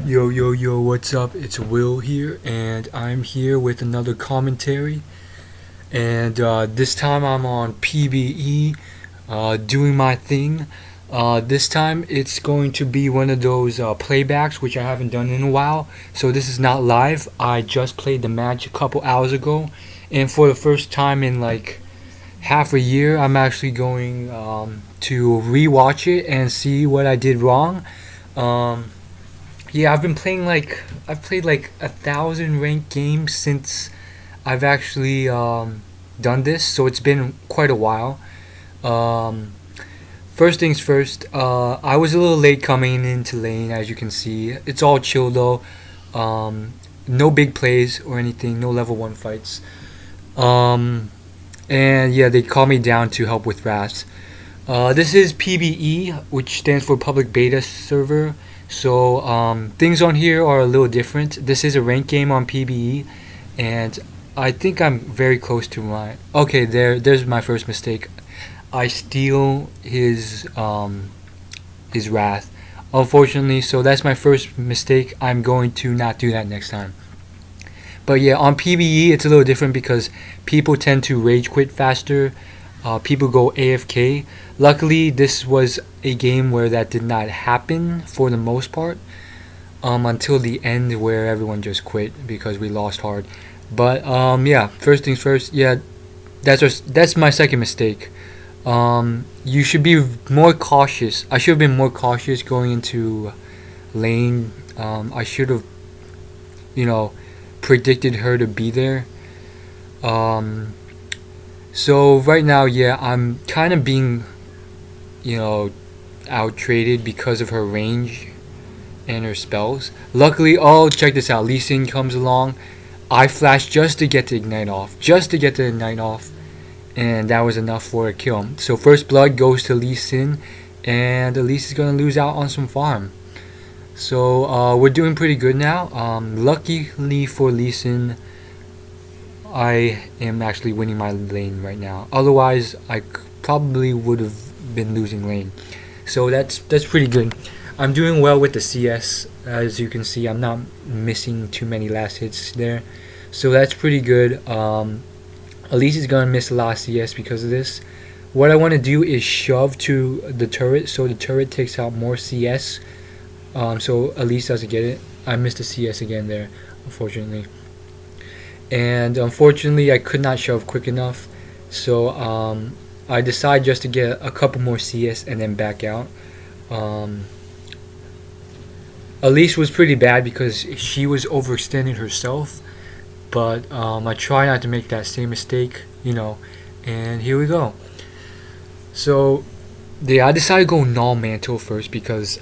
Yo, what's up? It's Will here, and I'm here with another commentary. And this time I'm on PBE, doing my thing. This time it's going to be one of those playbacks, which I haven't done in a while. So this is not live. I just played the match a couple hours ago, and for the first time in like half a year, I'm actually going to rewatch it and see what I did wrong. Um, yeah, I've played like 1,000 ranked games since I've actually done this, so it's been quite a while. Um, First things first, I was a little late coming into lane, as you can see. It's all chill though. No big plays or anything, no level 1 fights. Um, and yeah, they called me down to help with Wraths. This is PBE, which stands for Public Beta Server. So things on here are a little different. This is a ranked game on PBE, and I think I'm very close to my. Okay, there's my first mistake. I steal his wrath, unfortunately. So that's my first mistake. I'm going to not do that next time. But yeah, on PBE it's a little different because people tend to rage quit faster. People go AFK. Luckily, this was a game where that did not happen for the most part, until the end where everyone just quit because we lost hard. But yeah, first things first. Yeah, that's my second mistake. You should be more cautious. I should have been more cautious going into lane. I should have, you know, predicted her to be there. Um, so right now, yeah, I'm kind of being, you know, out traded because of her range and her spells. Luckily, oh, check this out. Lee Sin comes along. I flash just to get the ignite off, and that was enough for a kill. So first blood goes to Lee Sin, and Elise is gonna lose out on some farm. So we're doing pretty good now. Luckily for Lee Sin, I am actually winning my lane right now. Otherwise, I probably would have been losing lane. So that's pretty good. I'm doing well with the CS. As you can see, I'm not missing too many last hits there. So that's pretty good. Elise is gonna miss a lot of CS because of this. What I want to do is shove to the turret so the turret takes out more CS. So Elise doesn't get it. I missed the CS again there, unfortunately. And unfortunately, I could not shove quick enough. So I decided just to get a couple more CS and then back out. Um, Elise was pretty bad because she was overextending herself. But I try not to make that same mistake, you know. And here we go. So yeah, I decided to go null mantle first because,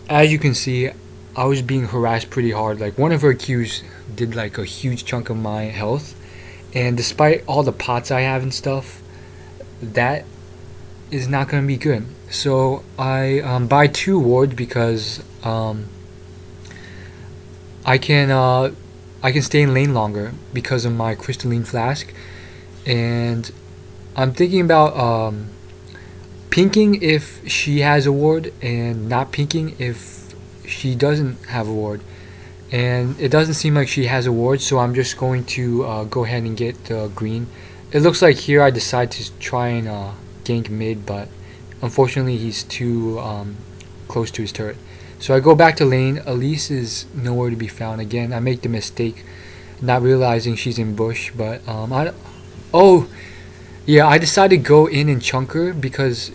as you can see, I was being harassed pretty hard. Like one of her Qs did like a huge chunk of my health, and despite all the pots I have and stuff, that is not gonna be good. So I buy 2 wards because I can I can stay in lane longer because of my crystalline flask, and I'm thinking about pinking if she has a ward and not pinking if she doesn't have a ward. And it doesn't seem like she has a ward, so I'm just going to go ahead and get the green. It looks like here I decide to try and gank mid, but unfortunately he's too close to his turret. So I go back to lane. Elise is nowhere to be found again. I make the mistake not realizing she's in bush, but oh yeah, I decided to go in and chunk her because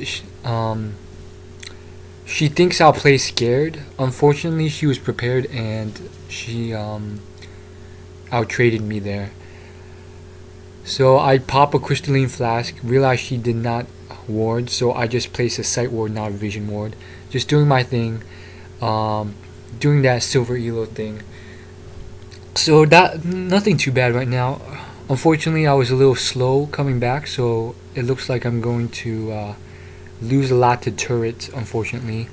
she thinks I'll play scared. Unfortunately, she was prepared and she out traded me there. So I pop a crystalline flask, realize she did not ward, so I just place a sight ward, not a vision ward. Just doing my thing, doing that silver elo thing. So that nothing too bad right now. Unfortunately, I was a little slow coming back, so it looks like I'm going to lose a lot to turrets, unfortunately.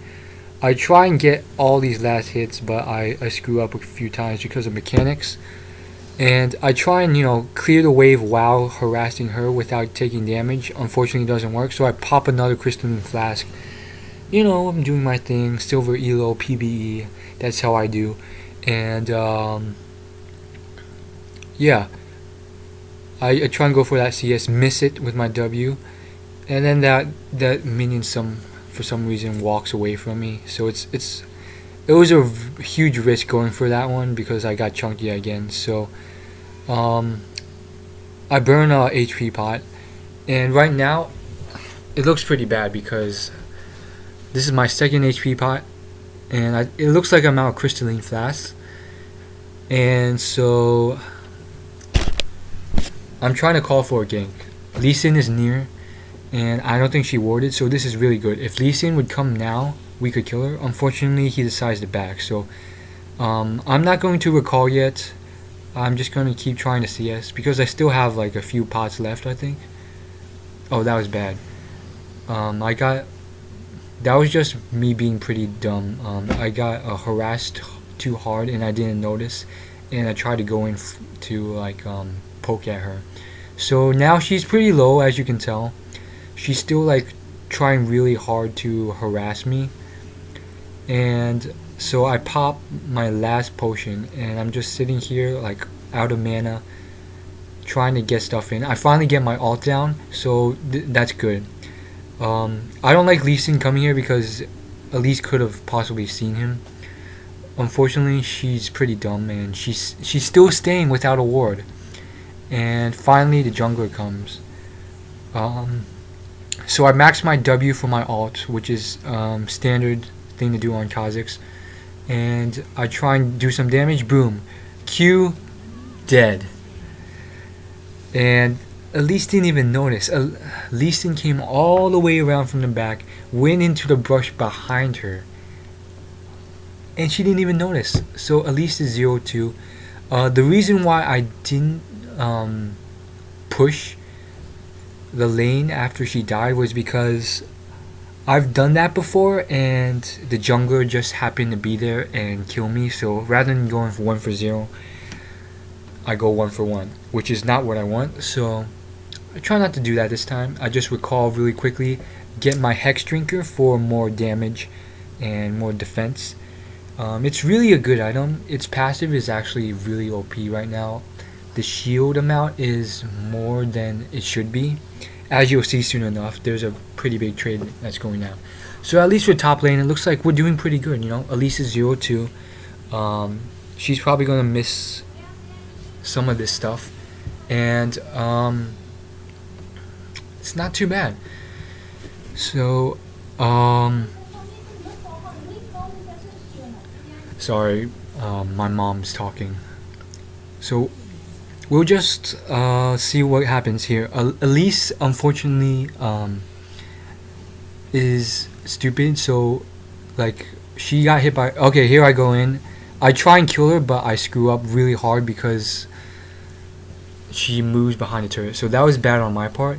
I try and get all these last hits, but I screw up a few times because of mechanics. And I try and, you know, clear the wave while harassing her without taking damage. Unfortunately, it doesn't work, so I pop another crystalline flask. I'm doing my thing, silver elo, PBE. That's how I do. And yeah, I try and go for that CS, miss it with my W, and then that minion for some reason walks away from me. So it was a huge risk going for that one because I got chunked yet again. So um, I burn a HP pot, and right now it looks pretty bad because this is my second HP pot, and it looks like I'm out of crystalline flask, and so I'm trying to call for a gank. Lee Sin is near, and I don't think she warded, so this is really good. If Lee Sin would come now, we could kill her. Unfortunately, he decides to back, so I'm not going to recall yet. I'm just going to keep trying to CS because I still have like a few pots left, I think. Oh, that was bad. That was just me being pretty dumb. I got harassed too hard and I didn't notice, and I tried to go in to like poke at her. So now she's pretty low, as you can tell. She's still like trying really hard to harass me, and so I pop my last potion and I'm just sitting here like out of mana trying to get stuff in. I finally get my ult down, so that's good. I don't like Lee Sin coming here because Elise could have possibly seen him. Unfortunately, she's pretty dumb and she's still staying without a ward. And finally, the jungler comes. So I max my W for my ult, which is standard thing to do on Kazakhs. And I try and do some damage. Boom. Q, dead. And Elise didn't even notice. Elise came all the way around from the back, went into the brush behind her, and she didn't even notice. So Elise is 0-2. The reason why I didn't push the lane after she died was because I've done that before and the jungler just happened to be there and kill me. So rather than going for 1 for 0, I go 1 for 1, which is not what I want. So I try not to do that this time. I just recall really quickly, get my Hex Drinker for more damage and more defense. It's really a good item. Its passive is actually really OP right now. The shield amount is more than it should be. As you'll see soon enough, there's a pretty big trade that's going down. So at least for top lane, it looks like we're doing pretty good. Elise is 0-2. She's probably going to miss some of this stuff. And it's not too bad. So, sorry, my mom's talking. So, we'll just see what happens here. Elise, unfortunately, is stupid. So, like, she got hit by... Okay, here I go in. I try and kill her, but I screw up really hard because she moves behind the turret. So that was bad on my part.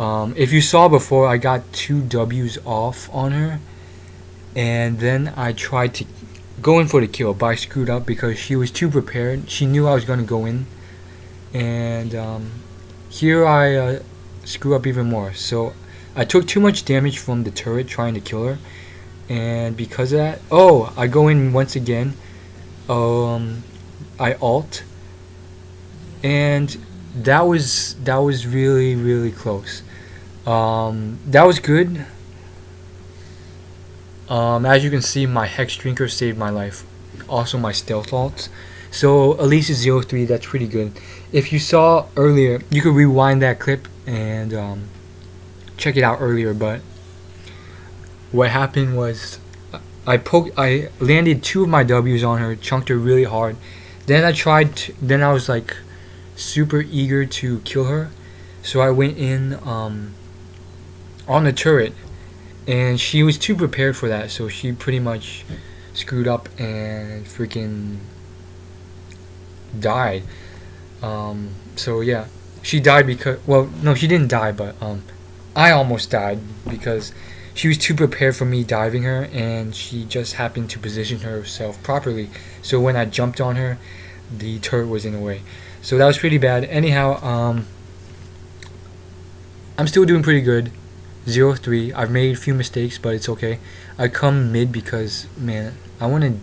If you saw before, I got 2 W's off on her, and then I tried to go in for the kill, but I screwed up because she was too prepared. She knew I was going to go in, and here I screw up even more. So I took too much damage from the turret trying to kill her, and because of that, I go in once again. I ult, and that was really, really close. That was good. As you can see, my Hex Drinker saved my life. Also my stealth ult. So Elise is 0-3. That's pretty good. If you saw earlier, you could rewind that clip and check it out earlier. But what happened was I landed 2 of my W's on her, chunked her really hard. Then I was like super eager to kill her, so I went in on the turret, and she was too prepared for that, so she pretty much screwed up and freaking died. So yeah, she died because, well, no, she didn't die, but I almost died because she was too prepared for me diving her, and she just happened to position herself properly. So when I jumped on her, the turret was in the way. So that was pretty bad. Anyhow, I'm still doing pretty good. 0-3. I've made a few mistakes, but it's okay. I come mid because, man, I want to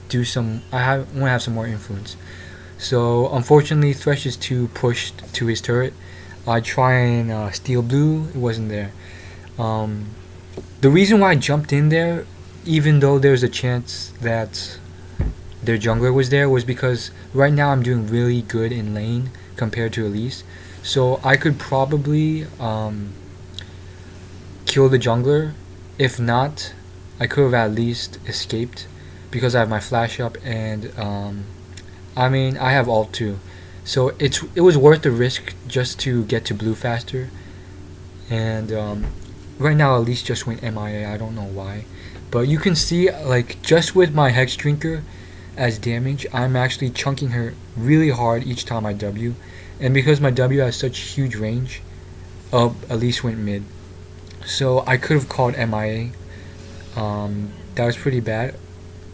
do some. Want to have some more influence. So unfortunately, Thresh is too pushed to his turret. I try and steal blue. It wasn't there. The reason why I jumped in there, even though there's a chance that their jungler was there, was because right now I'm doing really good in lane compared to Elise. So I could probably kill the jungler. If not, I could have at least escaped because I have my flash up, and I mean, I have ult too. So it was worth the risk just to get to blue faster. And right now Elise just went MIA. I don't know why. But you can see, like, just with my Hex Drinker as damage, I'm actually chunking her really hard each time I W. And because my W has such huge range, Elise went mid. So I could have called MIA. That was pretty bad.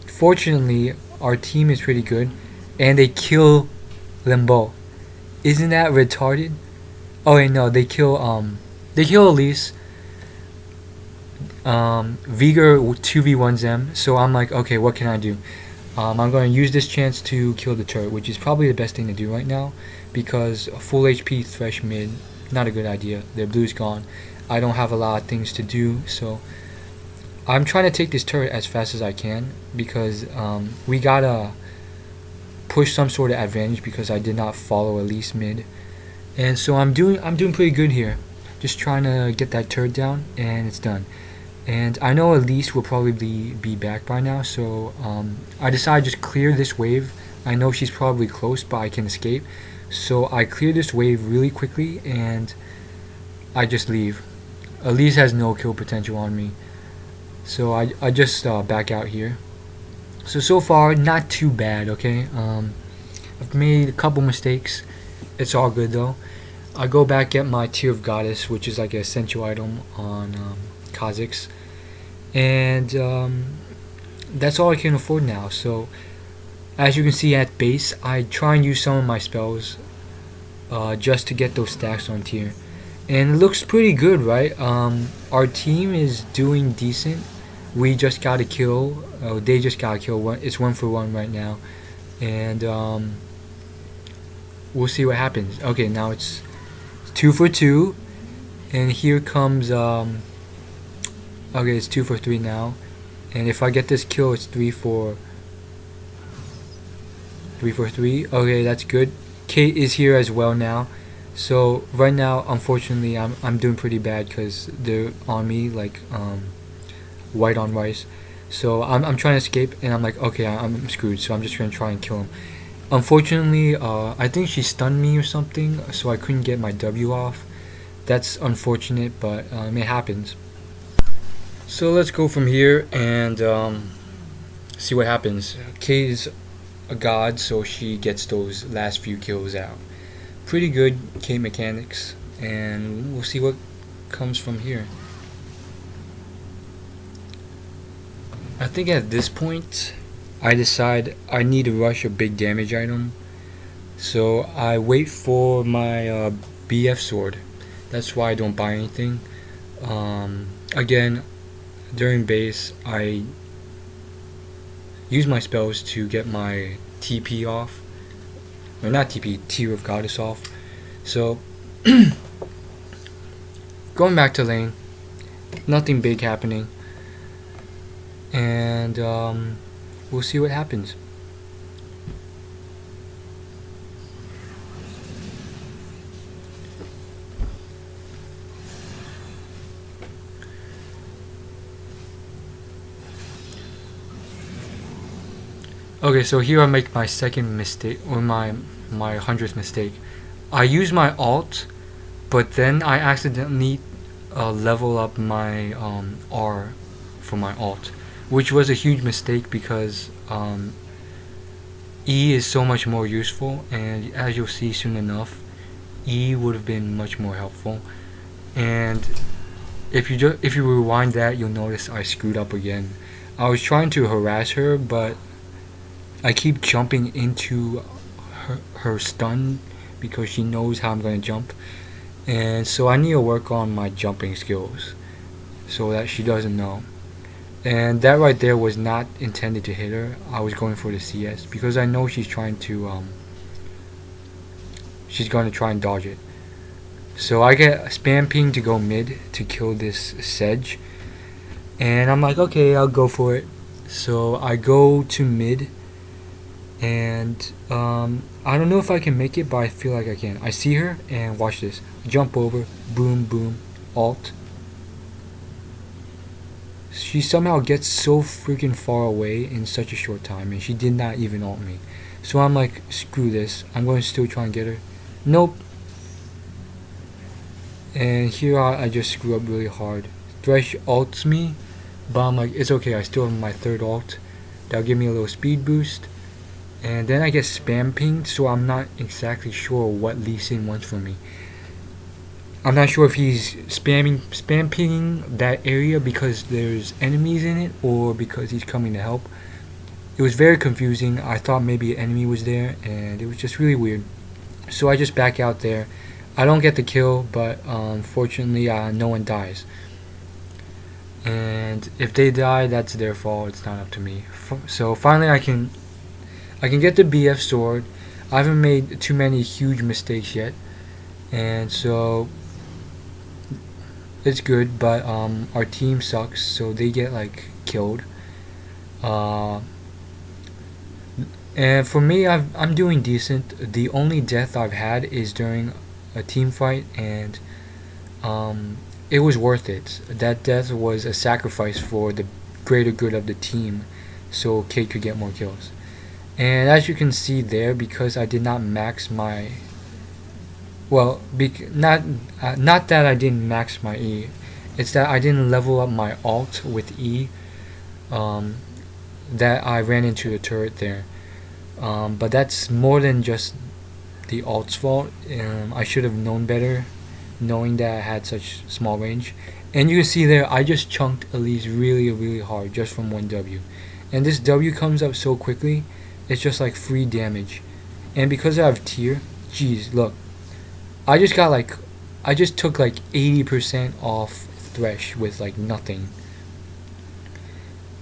Fortunately, our team is pretty good, and they kill Limbo. Isn't that retarded? Oh wait, no, they kill Elise. Vigor 2v1s them, so I'm like, okay, what can I do? I'm going to use this chance to kill the turret, which is probably the best thing to do right now, because a full HP Thresh mid, not a good idea. Their blue's gone. I don't have a lot of things to do, so I'm trying to take this turret as fast as I can, because we gotta push some sort of advantage because I did not follow Elise mid. And so I'm doing pretty good here. Just trying to get that turret down, and it's done. And I know Elise will probably be back by now, so I decided to just clear this wave. I know she's probably close, but I can escape. So I clear this wave really quickly, and I just leave. Elise has no kill potential on me. So I just back out here. So far, not too bad, okay? I've made a couple mistakes. It's all good, though. I go back, get my Tear of Goddess, which is like an essential item on Kha'Zix. And that's all I can afford now. So, as you can see at base, I try and use some of my spells just to get those stacks on tier. And it looks pretty good, right? Our team is doing decent. We just got a kill. They just got a kill. It's 1-for-1 right now. And we'll see what happens. Okay, now it's 2-for-2. And here comes... okay, it's 2-for-3 now. And if I get this kill, it's 3-for-3. Okay, that's good. Kate is here as well now. So right now, unfortunately, I'm doing pretty bad because they're on me like white on rice. So I'm trying to escape, and I'm like, okay, I'm screwed. So I'm just gonna try and kill him. Unfortunately, I think she stunned me or something, so I couldn't get my W off. That's unfortunate, but it happens. So let's go from here and see what happens. Kate is a god, so she gets those last few kills out. Pretty good Kate mechanics, and we'll see what comes from here. I think at this point I decide I need to rush a big damage item, so I wait for my BF sword. That's why I don't buy anything. Again, during base I use my spells to get my TP off. Or not TP, Tear of Goddess off. So, going back to lane, nothing big happening. And we'll see what happens. Okay, so here I make my second mistake, or my 100th mistake. I use my ult, but then I accidentally level up my R for my ult, which was a huge mistake because E is so much more useful, and as you'll see soon enough, E would have been much more helpful. And if you rewind that, you'll notice I screwed up again. I was trying to harass her, but I keep jumping into her stun because she knows how I'm going to jump, and so I need to work on my jumping skills. so that she doesn't know. And that right there was not intended to hit her. I was going for the CS because I know she's trying to she's going to try and dodge it. So I get a spam ping to go mid to kill this Sedge, and I'm like, okay, I'll go for it. So I go to mid, and I don't know if I can make it, but I feel like I can. I see her, and watch this. Jump over, boom, boom, alt. She somehow gets so freaking far away in such a short time, and she did not even ult me. So I'm like, screw this. I'm going to still try and get her. Nope. And here I just screw up really hard. Thresh ults me, but I'm like, it's okay. I still have my third ult. That'll give me a little speed boost. And then I get spam pinged, so I'm not exactly sure what Lee Sin wants from me. I'm not sure if he's spam pinging that area because there's enemies in it or because he's coming to help. It was very confusing. I thought maybe an enemy was there, and it was just really weird. So I just back out there. I don't get the kill, but fortunately no one dies. And if they die, that's their fault. It's not up to me. So finally I can get the BF sword. I haven't made too many huge mistakes yet, and so it's good. But our team sucks, so they get like killed. And for me, I'm doing decent. The only death I've had is during a team fight, and it was worth it. That death was a sacrifice for the greater good of the team, so Kate could get more kills. And as you can see there, because I did not max my, well, not that I didn't max my E, it's that I didn't level up my alt with E, that I ran into the turret there. But that's more than just the alt's fault. I should have known better, knowing that I had such small range. And you can see there, I just chunked Elise really hard just from one W. And this W comes up so quickly, it's just like free damage. And because I have tier, geez, look, I just took like 80% off Thresh with like nothing.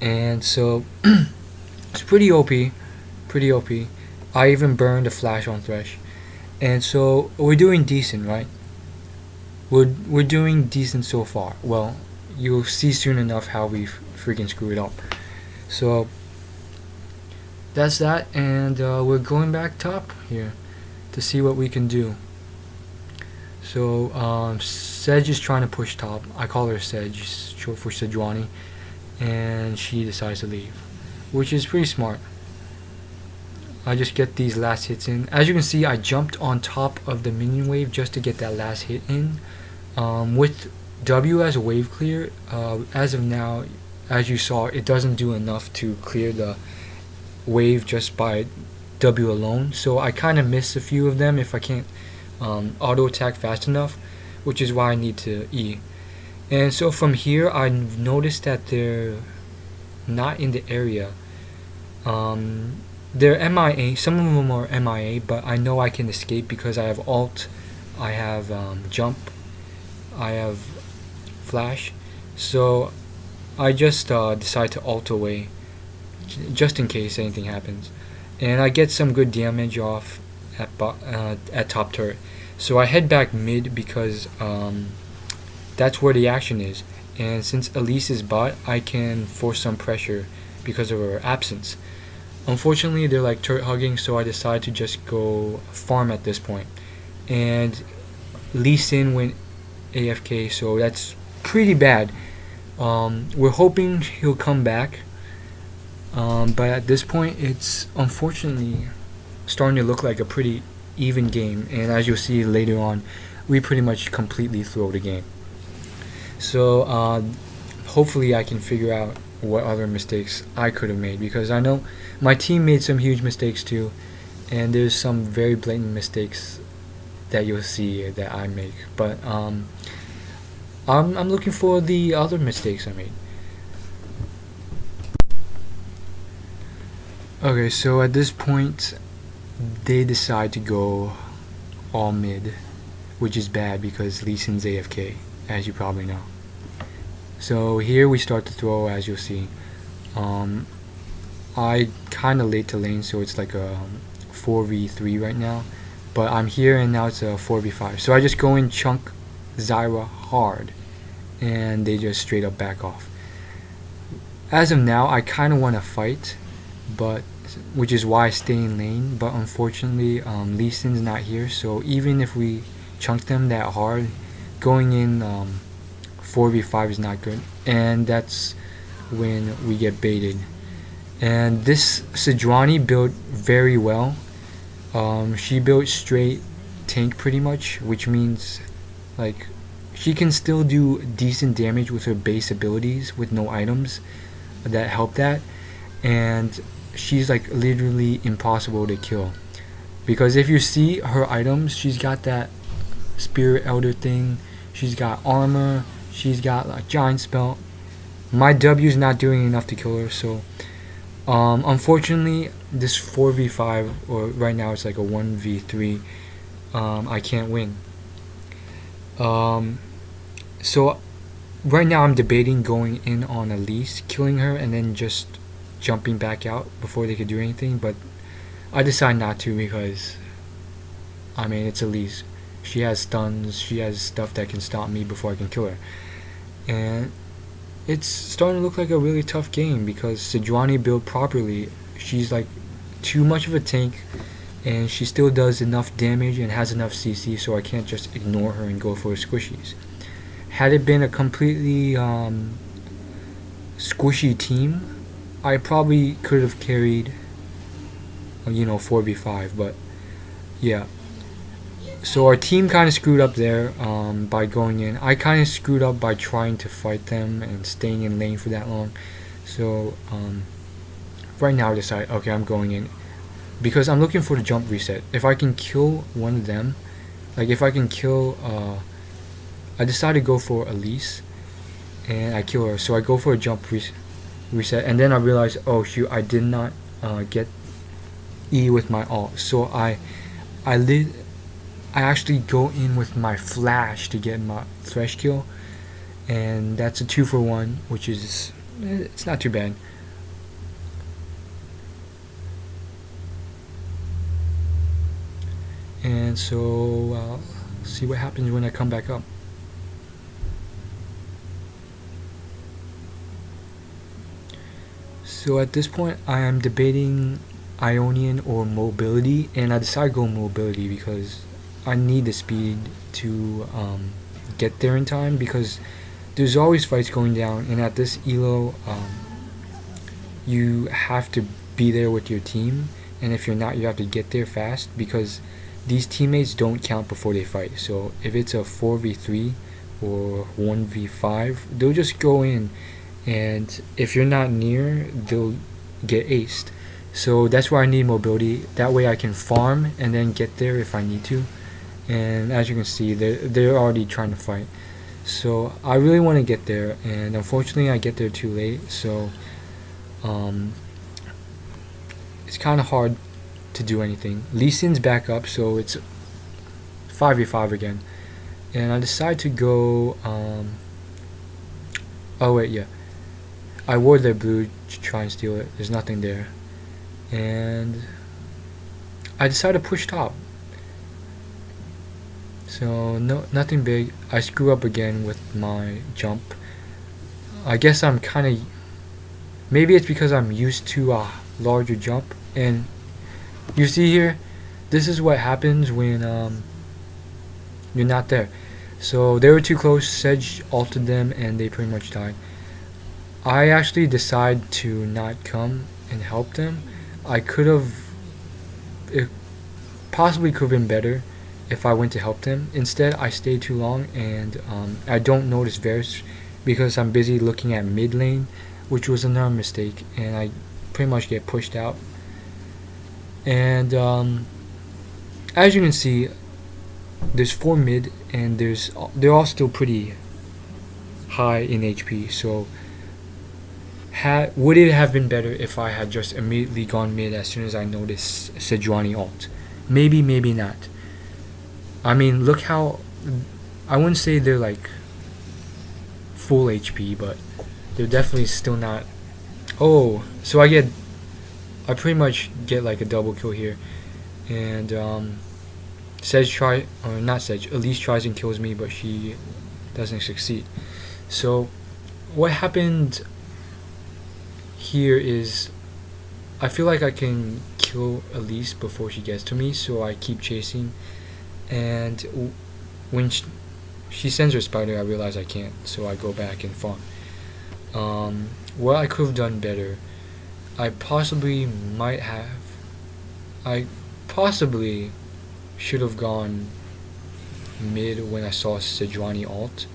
And so it's pretty OP. I even burned a flash on Thresh. And so we're doing decent, right? We're doing decent so far. Well, you'll see soon enough how we freaking screw it up. So that's that, and we're going back top here to see what we can do. So Sedge is trying to push top. I call her Sedge, short for Sejuani, and she decides to leave, which is pretty smart. I just get these last hits in. As you can see, I jumped on top of the minion wave just to get that last hit in. With W as a wave clear, as of now, as you saw, it doesn't do enough to clear the wave just by W alone. So I kind of miss a few of them if I can't auto attack fast enough, which is why I need to E. And so from here, I noticed that they're not in the area. They're MIA. Some of them are MIA, but I know I can escape because I have alt, I have jump, I have flash. So I just decide to alt away just in case anything happens, and I get some good damage off at top turret. So I head back mid because that's where the action is, and since Elise is bot, I can force some pressure because of her absence. Unfortunately, they're like turret hugging, so I decide to just go farm at this point. And Lee Sin went AFK, so that's pretty bad. We're hoping he'll come back, but at this point, it's unfortunately starting to look like a pretty even game. And as you'll see later on, we pretty much completely throw the game. So hopefully I can figure out what other mistakes I could have made, because I know my team made some huge mistakes too, and there's some very blatant mistakes that you'll see that I make, but I'm looking for the other mistakes I made. Okay, so at this point they decide to go all mid, which is bad because Lee Sin's AFK, as you probably know. So here we start to throw, as you'll see. I kinda late to lane, so it's like a 4v3 right now. But I'm here and now it's a 4v5. So I just go in chunk Zyra hard and they just straight up back off. As of now, I kinda wanna fight, but which is why I stay in lane, but unfortunately Lee Sin's not here, so even if we chunk them that hard, going in 4v5 is not good, and that's when we get baited. And this Sejuani built very well. She built straight tank pretty much, which means like she can still do decent damage with her base abilities with no items that help that, and she's like literally impossible to kill, because if you see her items, she's got that spirit elder thing, she's got armor, she's got like giant spell. My W is not doing enough to kill her, so unfortunately this 4v5, or right now it's like a 1v3, I can't win. So right now I'm debating going in on Elise, killing her, and then just jumping back out before they could do anything, but I decide not to, because I mean, it's Elise. She has stuns, she has stuff that can stop me before I can kill her. And it's starting to look like a really tough game, because Sejuani built properly, she's like too much of a tank, and she still does enough damage and has enough CC, so I can't just ignore her and go for squishies. Had it been a completely squishy team, I probably could have carried 4v5, but yeah. So our team kind of screwed up there by going in. I kind of screwed up by trying to fight them and staying in lane for that long. So right now I decide, okay, I'm going in, because I'm looking for the jump reset. If I can kill one of them, like if I can kill, I decided to go for Elise, and I kill her. So I go for a jump reset, and then I realize, oh shoot, I did not get E with my ult. So I actually go in with my flash to get my thresh kill, and that's a 2-for-1, which is, it's not too bad. And so see what happens when I come back up. So at this point I am debating Ionian or mobility, and I decided to go mobility because I need the speed to get there in time, because there's always fights going down, and at this elo you have to be there with your team, and if you're not, you have to get there fast, because these teammates don't count before they fight. So if it's a 4v3 or 1v5, they'll just go in, and if you're not near, they'll get aced. So that's why I need mobility. That way I can farm and then get there if I need to. And as you can see, they're already trying to fight. So I really want to get there, and unfortunately I get there too late. So it's kind of hard to do anything. Lee Sin's back up, so it's 5v5 again. And I decide to go. Oh wait, yeah. I wore their blue to try and steal it. There's nothing there. And I decided to push top. So nothing big. I screw up again with my jump. I guess I'm kind of, maybe it's because I'm used to a larger jump. And you see here, this is what happens when you're not there. So they were too close. Sedge ulted them and they pretty much died. I actually decided to not come and help them. I could have, it possibly could have been better if I went to help them. Instead, I stayed too long, and I don't notice Varus because I'm busy looking at mid lane, which was another mistake, and I pretty much get pushed out. And as you can see, there's 4 mid, and they're all still pretty high in HP. So would it have been better if I had just immediately gone mid as soon as I noticed Sejuani ult? Maybe, maybe not. I mean, look how, I wouldn't say they're like full HP, but they're definitely still not. Oh, so I pretty much get like a double kill here, and Elise tries and kills me, but she doesn't succeed. So what happened here is I feel like I can kill Elise before she gets to me, so I keep chasing, and when she sends her spider, I realize I can't, so I go back and farm. What I could have done better, I possibly should have gone mid when I saw Sejuani ult,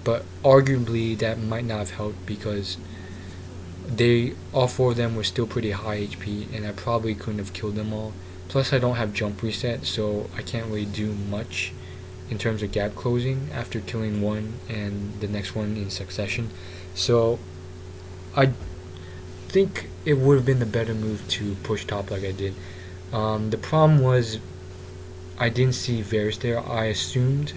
but arguably that might not have helped because all four of them were still pretty high HP, and I probably couldn't have killed them all. Plus I don't have jump reset, so I can't really do much in terms of gap closing after killing one and the next one in succession. So I think it would have been the better move to push top like I did. The problem was I didn't see Varus there. I assumed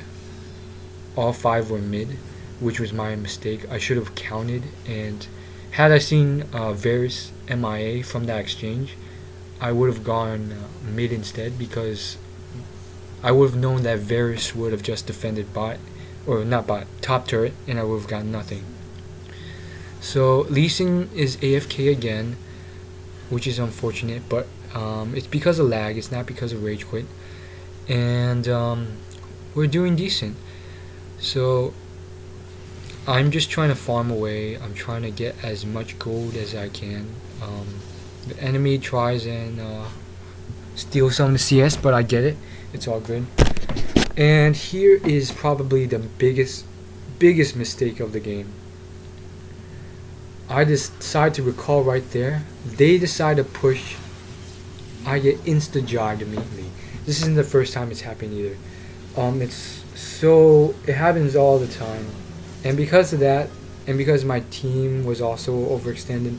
all 5 were mid, which was my mistake. I should have counted, and had I seen Varus MIA from that exchange, I would have gone mid instead, because I would have known that Varus would have just defended top turret, and I would have gotten nothing. So Lee Sin is AFK again, which is unfortunate, but it's because of lag, it's not because of rage quit, and we're doing decent. So I'm just trying to farm away. I'm trying to get as much gold as I can. The enemy tries and steal some of the CS, but I get it. It's all good. And here is probably the biggest mistake of the game. I decide to recall right there. They decide to push. I get insta-jogged immediately. This isn't the first time it's happened either. It happens all the time. And because of that, and because my team was also overextended,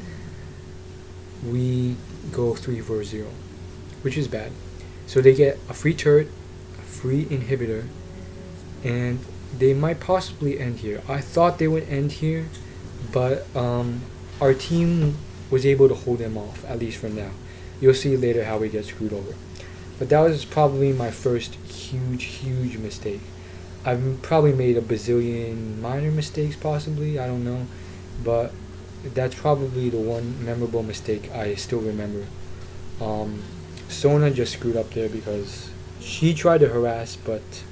we go 3-4-0, which is bad. So they get a free turret, a free inhibitor, and they might possibly end here. I thought they would end here, but our team was able to hold them off, at least for now. You'll see later how we get screwed over. But that was probably my first huge mistake. I've probably made a bazillion minor mistakes, possibly, I don't know, but that's probably the one memorable mistake I still remember. Sona just screwed up there because she tried to harass, but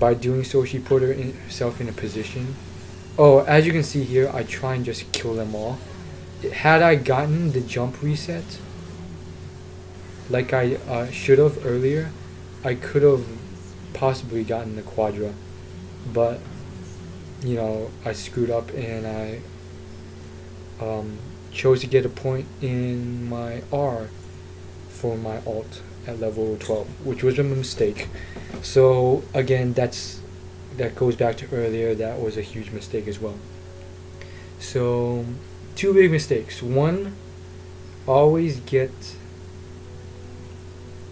by doing so she put herself in a position. Oh, as you can see here, I try and just kill them all. Had I gotten the jump reset like I should have earlier, I could have possibly gotten the quadra, but you know, I screwed up and I chose to get a point in my R for my ult at level 12, which was a mistake. So again, that goes back to earlier, that was a huge mistake as well. So 2 big mistakes. One, always get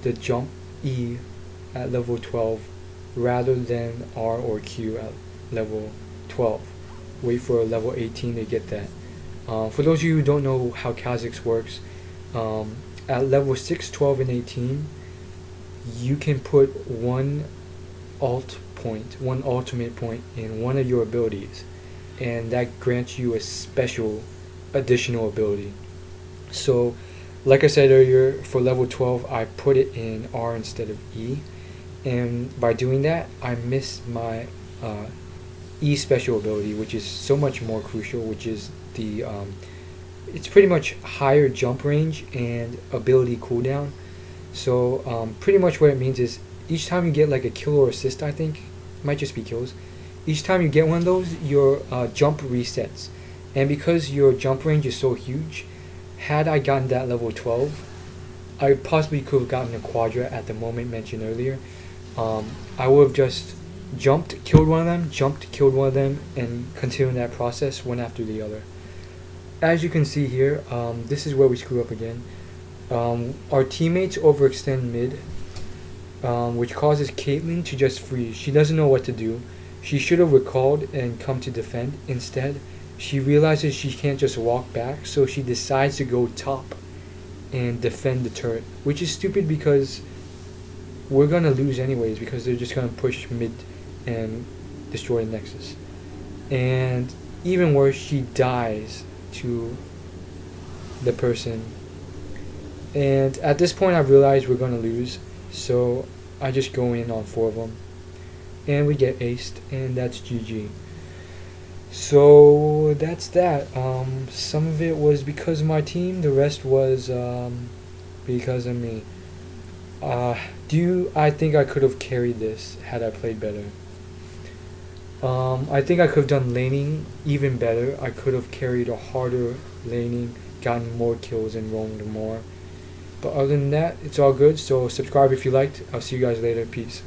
the jump E at level 12 rather than R or Q at level 12. Wait for level 18 to get that. For those of you who don't know how Kha'Zix works, at level 6, 12, and 18, you can put one ultimate point in one of your abilities, and that grants you a special additional ability. So like I said earlier, for level 12 I put it in R instead of E, and by doing that I missed my E special ability, which is so much more crucial, which is the it's pretty much higher jump range and ability cooldown. So pretty much what it means is each time you get like a kill or assist, I think it might just be kills, each time you get one of those, your jump resets. And because your jump range is so huge, had I gotten that level 12, I possibly could have gotten a quadra at the moment mentioned earlier. I would have just jumped, killed one of them, jumped, killed one of them, and continued that process one after the other. As you can see here, this is where we screw up again. Our teammates overextend mid, which causes Caitlyn to just freeze. She doesn't know what to do. She should have recalled and come to defend. Instead, she realizes she can't just walk back, so she decides to go top and defend the turret, which is stupid because we're gonna lose anyways because they're just gonna push mid and destroy the Nexus. And even worse, she dies to the person. And at this point, I realize we're gonna lose, so I just go in on 4 of them, and we get aced, and that's GG. So that's that. Some of it was because of my team, the rest was because of me. I think I could have carried this had I played better. I think I could have done laning even better. I could have carried a harder laning, gotten more kills, and roamed more. But other than that, it's all good. So subscribe if you liked. I'll see you guys later. Peace.